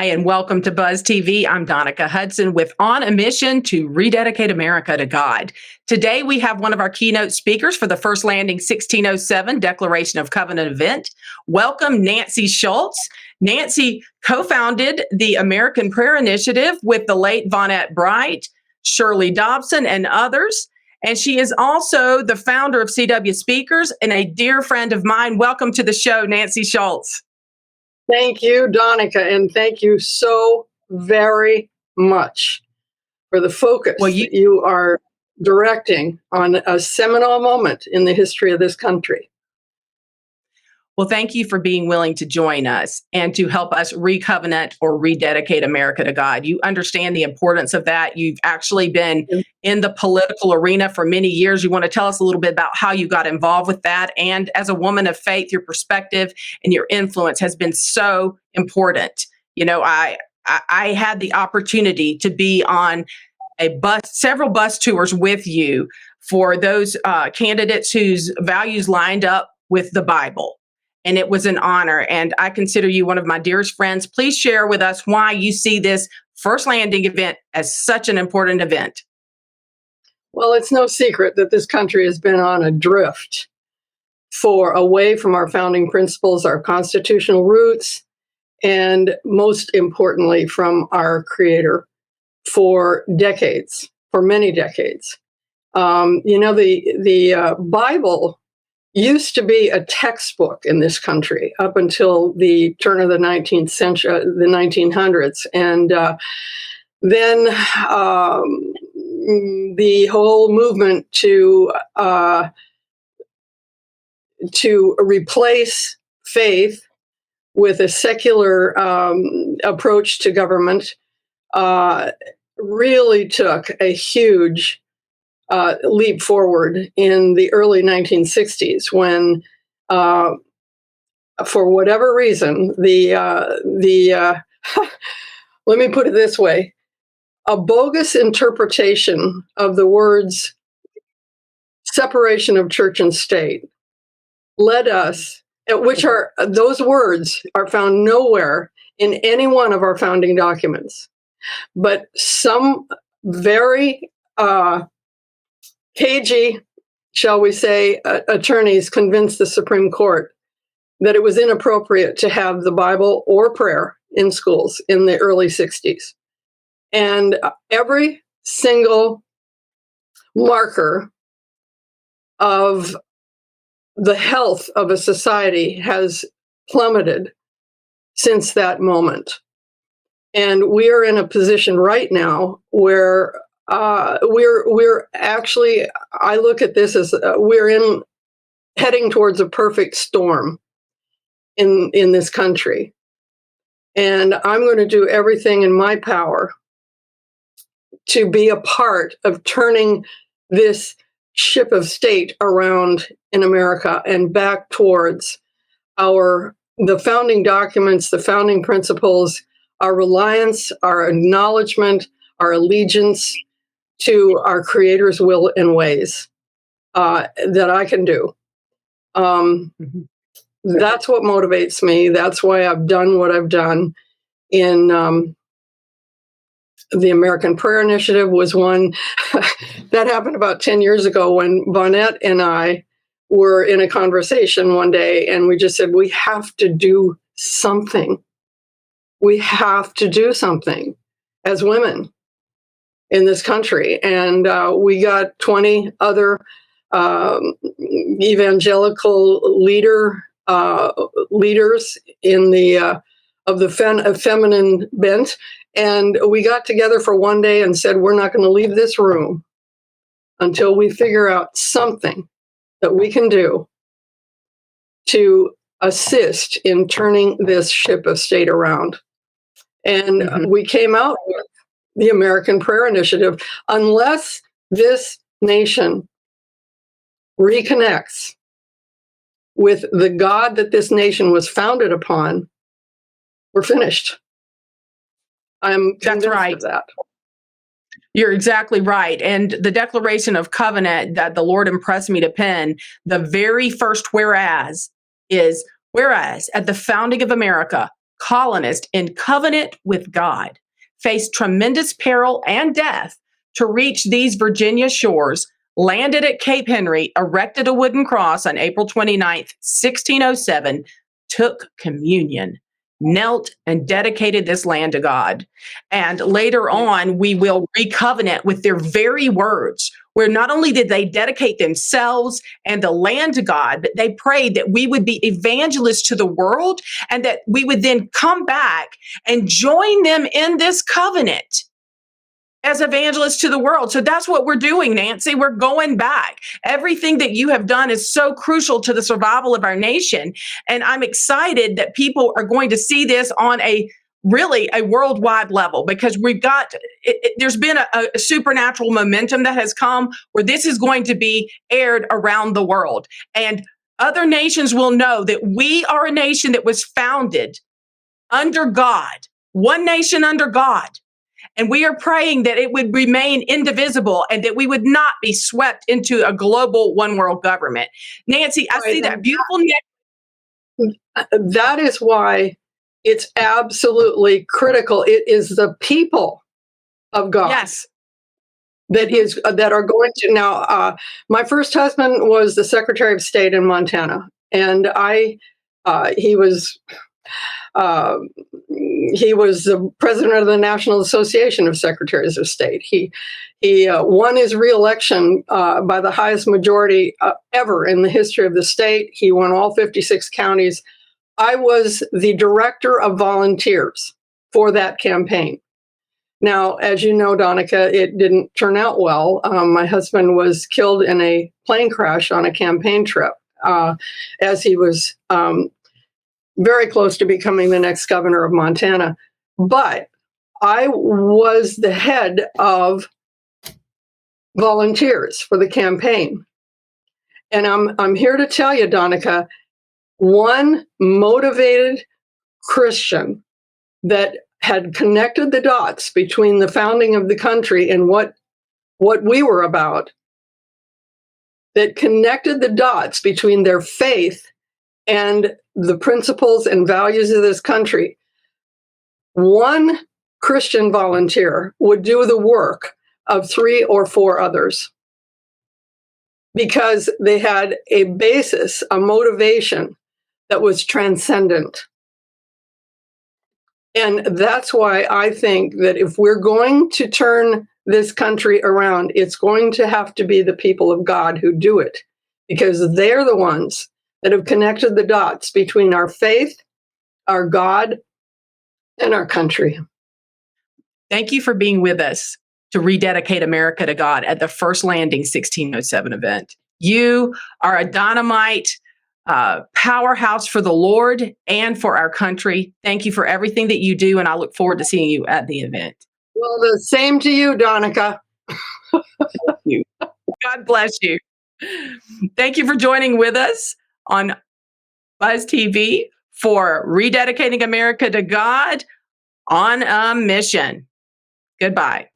Hi, and welcome to Buzz TV. I'm Donica Hudson with On a Mission to Rededicate America to God. Today, we have one of our keynote speakers for the First Landing 1607 Declaration of Covenant event. Welcome, Nancy Schulze. Nancy co-founded the American Prayer Initiative with the late Vonette Bright, Shirley Dobson, and others. And she is also the founder of CW Speakers and a dear friend of mine. Welcome to the show, Nancy Schulze. Thank you, Donica, and thank you so very much for the focus that you are directing on a seminal moment in the history of this country. Well, thank you for being willing to join us and to help us recovenant or rededicate America to God. You understand the importance of that. You've actually been in the political arena for many years. You want to tell us a little bit about how you got involved with that. And as a woman of faith, your perspective and your influence has been so important. You know, I had the opportunity to be on several bus tours with you for those candidates whose values lined up with the Bible. And it was an honor. And I consider you one of my dearest friends. Please share with us why you see this First Landing event as such an important event. Well, it's no secret that this country has been on a drift away from our founding principles, our constitutional roots, and most importantly, from our Creator for decades, for many decades. The Bible used to be a textbook in this country up until the turn of the 19th century, the 1900s. And then the whole movement to replace faith with a secular approach to government really took a huge leap forward in the early 1960s when, for whatever reason, let me put it this way, a bogus interpretation of the words separation of church and state led us, those words are found nowhere in any one of our founding documents, but some very cagey, shall we say, attorneys convinced the Supreme Court that it was inappropriate to have the Bible or prayer in schools in the early 60s. And every single marker of the health of a society has plummeted since that moment. And we are in a position right now where we're actually, I look at this as we're heading towards a perfect storm in this country. And I'm going to do everything in my power to be a part of turning this ship of state around in America and back towards the founding documents, the founding principles, our reliance, our acknowledgement, our allegiance to our Creator's will and ways that I can do. That's what motivates me. That's why I've done what I've done. In the American Prayer Initiative was one that happened about 10 years ago when Vonette and I were in a conversation one day, and we just said, we have to do something. We have to do something as women in this country. And we got 20 other evangelical leaders in of the feminine bent. And we got together for one day and said, we're not going to leave this room until we figure out something that we can do to assist in turning this ship of state around. And we came out with the American Prayer Initiative. Unless this nation reconnects with the God that this nation was founded upon, we're finished. I'm convinced of that. You're exactly right. And the Declaration of Covenant that the Lord impressed me to pen, the very first whereas is, whereas at the founding of America, colonists in covenant with God, faced tremendous peril and death to reach these Virginia shores, landed at Cape Henry, erected a wooden cross on April 29th, 1607, took communion, knelt, and dedicated this land to God. And later on, we will recovenant with their very words, where not only did they dedicate themselves and the land to God, but they prayed that we would be evangelists to the world and that we would then come back and join them in this covenant as evangelists to the world. So that's what we're doing, Nancy. We're going back. Everything that you have done is so crucial to the survival of our nation. And I'm excited that people are going to see this on a worldwide level, because there's been a supernatural momentum that has come where this is going to be aired around the world. And other nations will know that we are a nation that was founded under God, one nation under God. And we are praying that it would remain indivisible and that we would not be swept into a global one world government. Nancy, I see that beautiful. That is why it's absolutely critical. It is the people of God. Yes. That are going to now. My first husband was the Secretary of State in Montana, and he was the president of the National Association of Secretaries of State. He won his reelection by the highest majority ever in the history of the state. He won all 56 counties. I was the director of volunteers for that campaign. Now, as you know, Donica, it didn't turn out well. My husband was killed in a plane crash on a campaign trip as he was very close to becoming the next governor of Montana. But I was the head of volunteers for the campaign. And I'm here to tell you, Donica, one motivated Christian that had connected the dots between the founding of the country and what we were about, that connected the dots between their faith and the principles and values of this country. One Christian volunteer would do the work of 3 or 4 others because they had a basis, a motivation that was transcendent. And that's why I think that if we're going to turn this country around, it's going to have to be the people of God who do it, because they're the ones that have connected the dots between our faith, our God, and our country. Thank you for being with us to rededicate America to God at the First Landing 1607 event. You are a dynamite powerhouse for the Lord and for our country. Thank you for everything that you do, and I look forward to seeing you at the event. Well, the same to you, Donica. Thank you. God bless you. Thank you for joining with us on Buzz TV for Rededicating America to God on a Mission. Goodbye.